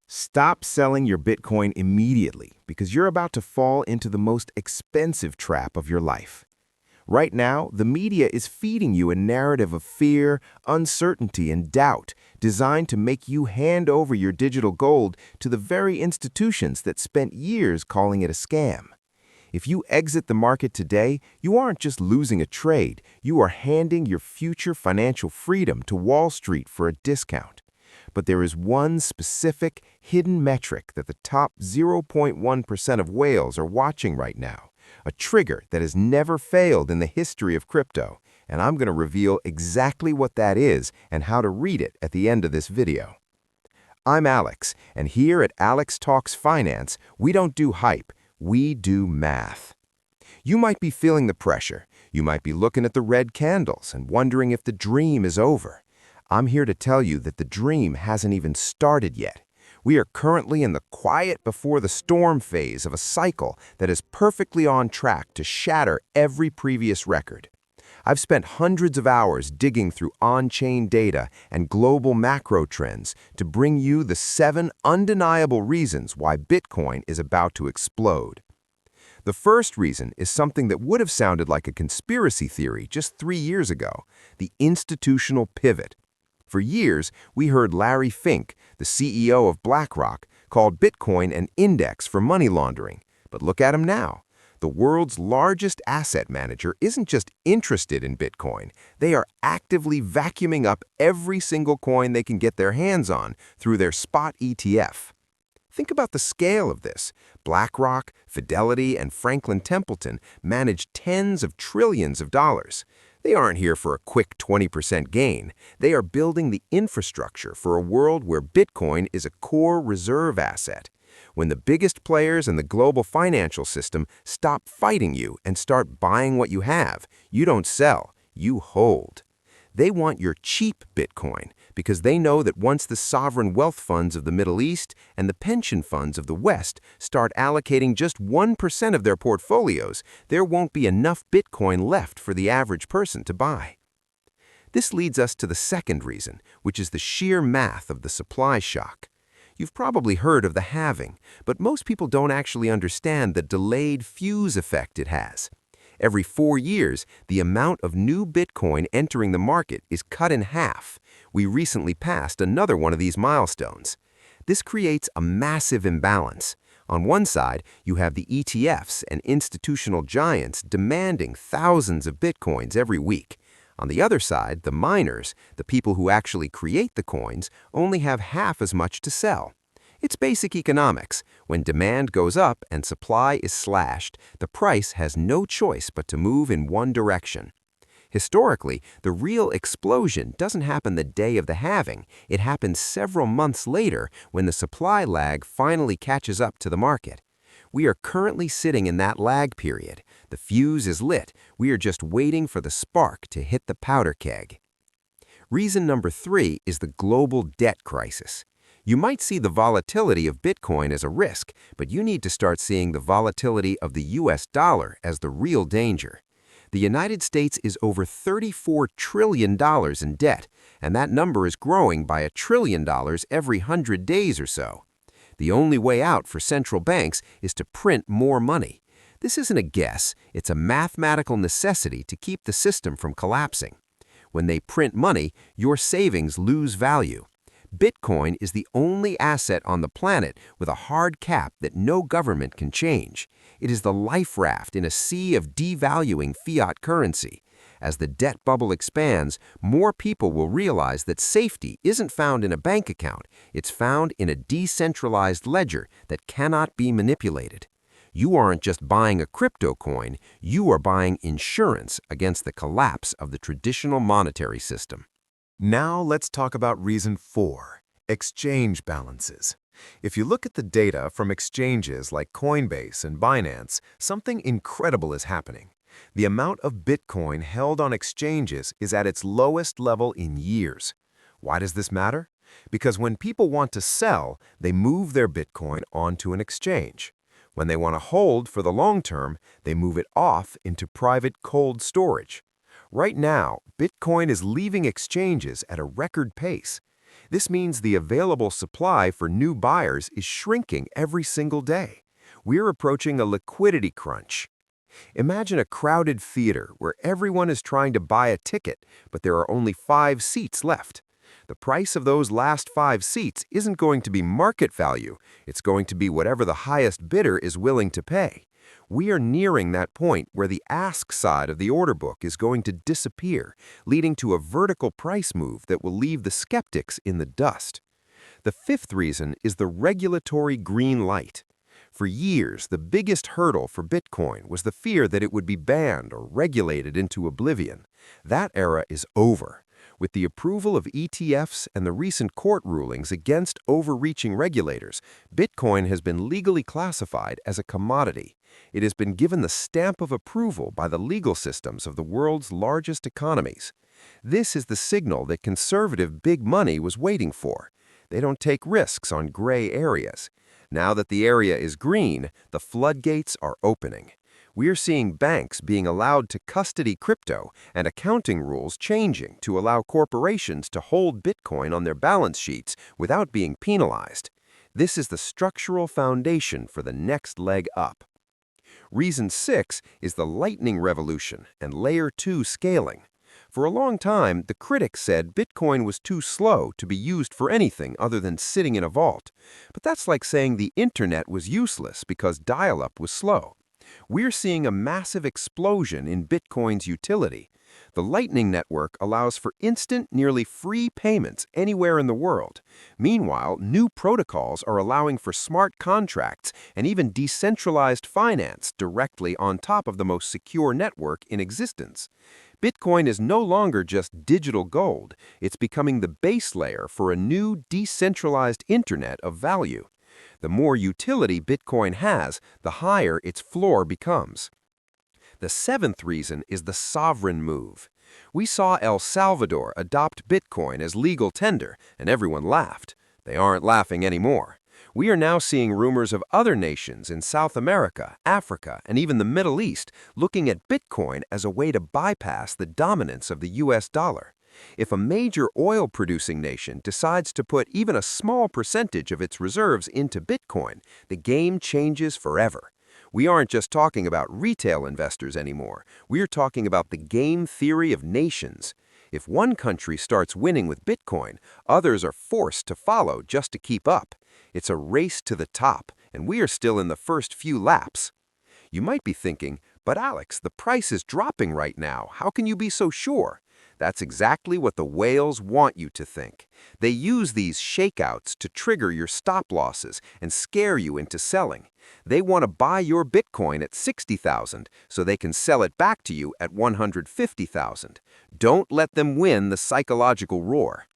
Stop selling your Bitcoin immediately because you're about to fall into the most expensive trap of your life. Right now, the media is feeding you a narrative of fear, uncertainty, and doubt designed to make you hand over your digital gold to the very institutions that spent years calling it a scam. If you exit the market today, you aren't just losing a trade, you are handing your future financial freedom to Wall Street for a discount. But there is one specific, hidden metric that the top 0.1% of whales are watching right now, a trigger that has never failed in the history of crypto, and I'm going to reveal exactly what that is and how to read it at the end of this video. I'm Alex, and here at Alex Talks Finance, we don't do hype, we do math. You might be feeling the pressure. You might be looking at the red candles and wondering if the dream is over. I'm here to tell you that the dream hasn't even started yet. We are currently in the quiet before the storm phase of a cycle that is perfectly on track to shatter every previous record. I've spent hundreds of hours digging through on-chain data and global macro trends to bring you the 7 undeniable reasons why Bitcoin is about to explode. The first reason is something that would have sounded like a conspiracy theory just 3 years ago, the institutional pivot. For years, we heard Larry Fink, the CEO of BlackRock, called Bitcoin an index for money laundering. But look at him now. The world's largest asset manager isn't just interested in Bitcoin. They are actively vacuuming up every single coin they can get their hands on through their spot ETF. Think about the scale of this. BlackRock, Fidelity, and Franklin Templeton manage tens of trillions of dollars. They aren't here for a quick 20% gain. They are building the infrastructure for a world where Bitcoin is a core reserve asset. When the biggest players in the global financial system stop fighting you and start buying what you have, you don't sell, you hold. They want your cheap Bitcoin because they know that once the sovereign wealth funds of the Middle East and the pension funds of the West start allocating just 1% of their portfolios, there won't be enough Bitcoin left for the average person to buy. This leads us to the second reason, which is the sheer math of the supply shock. You've probably heard of the halving, but most people don't actually understand the delayed fuse effect it has. Every 4 years, the amount of new Bitcoin entering the market is cut in half. We recently passed another one of these milestones. This creates a massive imbalance. On one side, you have the ETFs and institutional giants demanding thousands of Bitcoins every week. On the other side, the miners, the people who actually create the coins, only have half as much to sell. It's basic economics. When demand goes up and supply is slashed, the price has no choice but to move in one direction. Historically, the real explosion doesn't happen the day of the halving. It happens several months later when the supply lag finally catches up to the market. We are currently sitting in that lag period. The fuse is lit. We are just waiting for the spark to hit the powder keg. Reason number 3 is the global debt crisis. You might see the volatility of Bitcoin as a risk, but you need to start seeing the volatility of the US dollar as the real danger. The United States is over $34 trillion in debt, and that number is growing by $1 trillion every 100 days or so. The only way out for central banks is to print more money. This isn't a guess, it's a mathematical necessity to keep the system from collapsing. When they print money, your savings lose value. Bitcoin is the only asset on the planet with a hard cap that no government can change. It is the life raft in a sea of devaluing fiat currency. As the debt bubble expands, more people will realize that safety isn't found in a bank account. It's found in a decentralized ledger that cannot be manipulated. You aren't just buying a crypto coin, you are buying insurance against the collapse of the traditional monetary system. Now let's talk about reason 4, exchange balances. If you look at the data from exchanges like Coinbase and Binance, something incredible is happening. The amount of Bitcoin held on exchanges is at its lowest level in years. Why does this matter? Because when people want to sell, they move their Bitcoin onto an exchange. When they want to hold for the long term, they move it off into private cold storage. Right now, Bitcoin is leaving exchanges at a record pace. This means the available supply for new buyers is shrinking every single day. We're approaching a liquidity crunch. Imagine a crowded theater where everyone is trying to buy a ticket, but there are only 5 seats left. The price of those last 5 seats isn't going to be market value, it's going to be whatever the highest bidder is willing to pay. We are nearing that point where the ask side of the order book is going to disappear, leading to a vertical price move that will leave the skeptics in the dust. The fifth reason is the regulatory green light. For years, the biggest hurdle for Bitcoin was the fear that it would be banned or regulated into oblivion. That era is over. With the approval of ETFs and the recent court rulings against overreaching regulators, Bitcoin has been legally classified as a commodity. It has been given the stamp of approval by the legal systems of the world's largest economies. This is the signal that conservative big money was waiting for. They don't take risks on gray areas. Now that the area is green, the floodgates are opening. We're seeing banks being allowed to custody crypto and accounting rules changing to allow corporations to hold Bitcoin on their balance sheets without being penalized. This is the structural foundation for the next leg up. Reason 6 is the lightning revolution and layer 2 scaling. For a long time, the critics said Bitcoin was too slow to be used for anything other than sitting in a vault. But that's like saying the internet was useless because dial-up was slow. We're seeing a massive explosion in Bitcoin's utility. The Lightning Network allows for instant, nearly free payments anywhere in the world. Meanwhile, new protocols are allowing for smart contracts and even decentralized finance directly on top of the most secure network in existence. Bitcoin is no longer just digital gold. It's becoming the base layer for a new decentralized internet of value. The more utility Bitcoin has, the higher its floor becomes. The seventh reason is the sovereign move. We saw El Salvador adopt Bitcoin as legal tender, and everyone laughed. They aren't laughing anymore. We are now seeing rumors of other nations in South America, Africa, and even the Middle East looking at Bitcoin as a way to bypass the dominance of the US dollar. If a major oil-producing nation decides to put even a small percentage of its reserves into Bitcoin, the game changes forever. We aren't just talking about retail investors anymore. We're talking about the game theory of nations. If one country starts winning with Bitcoin, others are forced to follow just to keep up. It's a race to the top, and we are still in the first few laps. You might be thinking, but Alex, the price is dropping right now. How can you be so sure? That's exactly what the whales want you to think. They use these shakeouts to trigger your stop losses and scare you into selling. They want to buy your Bitcoin at $60,000 so they can sell it back to you at $150,000. Don't let them win the psychological roar.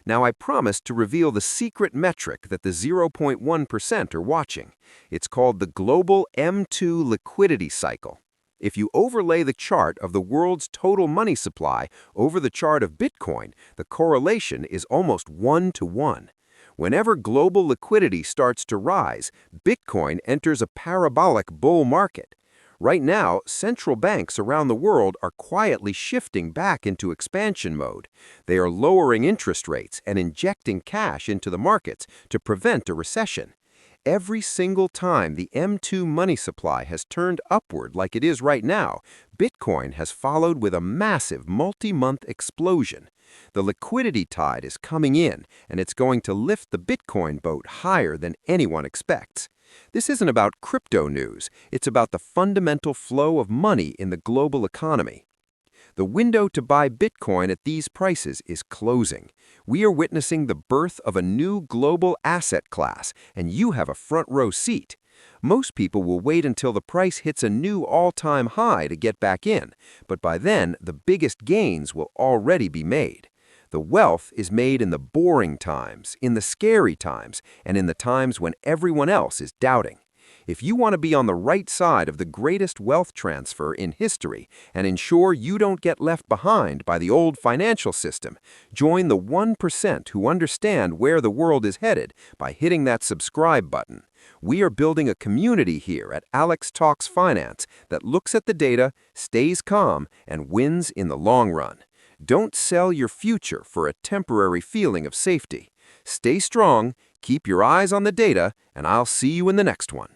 Now, I promised to reveal the secret metric that the 0.1% are watching. It's called the global M2 liquidity cycle. If you overlay the chart of the world's total money supply over the chart of Bitcoin, the correlation is almost 1-to-1. Whenever global liquidity starts to rise, Bitcoin enters a parabolic bull market. Right now, central banks around the world are quietly shifting back into expansion mode. They are lowering interest rates and injecting cash into the markets to prevent a recession. Every single time the M2 money supply has turned upward like it is right now, Bitcoin has followed with a massive multi-month explosion. The liquidity tide is coming in, and it's going to lift the Bitcoin boat higher than anyone expects. This isn't about crypto news, it's about the fundamental flow of money in the global economy. The window to buy Bitcoin at these prices is closing. We are witnessing the birth of a new global asset class, and you have a front row seat. Most people will wait until the price hits a new all-time high to get back in, but by then, the biggest gains will already be made. The wealth is made in the boring times, in the scary times, and in the times when everyone else is doubting. If you want to be on the right side of the greatest wealth transfer in history and ensure you don't get left behind by the old financial system, join the 1% who understand where the world is headed by hitting that subscribe button. We are building a community here at Alex Talks Finance that looks at the data, stays calm, and wins in the long run. Don't sell your future for a temporary feeling of safety. Stay strong, keep your eyes on the data, and I'll see you in the next one.